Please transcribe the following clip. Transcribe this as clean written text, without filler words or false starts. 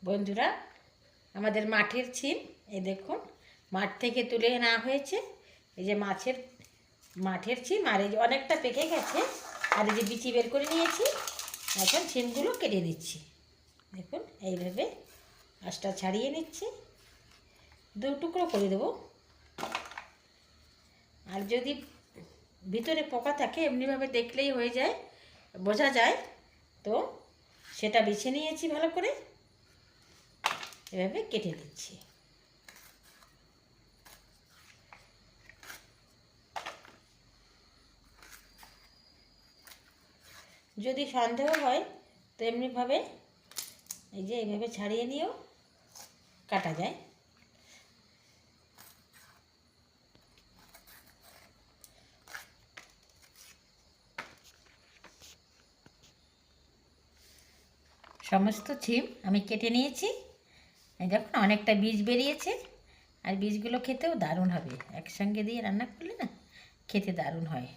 বন্ধুরা, আমাদের মাঠের ছিম এই দেখুন, মাঠ থেকে তুলে না হয়েছে। এই যে মাঠের ছিম, আর এই যে অনেকটা পেকে গেছে, আর এই যে বিচি বের করে নিয়েছি। এখন ছিমগুলো কেটে দিচ্ছি। দেখুন এইভাবে আঁশটা ছাড়িয়ে নিচ্ছি, দু টুকরো করে দেবো। আর যদি ভিতরে পোকা থাকে এমনিভাবে দেখলেই হয়ে যায়, বোঝা যায়। তো সেটা বেছে নিয়েছি, ভালো করে এভাবে কেটে দিচ্ছি। যদি সন্দেহ হয় তো এমনিভাবে এই যে এইভাবে ছাড়িয়ে নিয়েও কাটা যায়। সমস্ত ছিম আমি কেটে নিয়েছি। এই দেখুন অনেকটা বীজ বেরিয়েছে, আর বীজগুলো খেতেও দারুণ হবে। একসঙ্গে দিয়ে রান্না করলে না খেতে দারুণ হয়।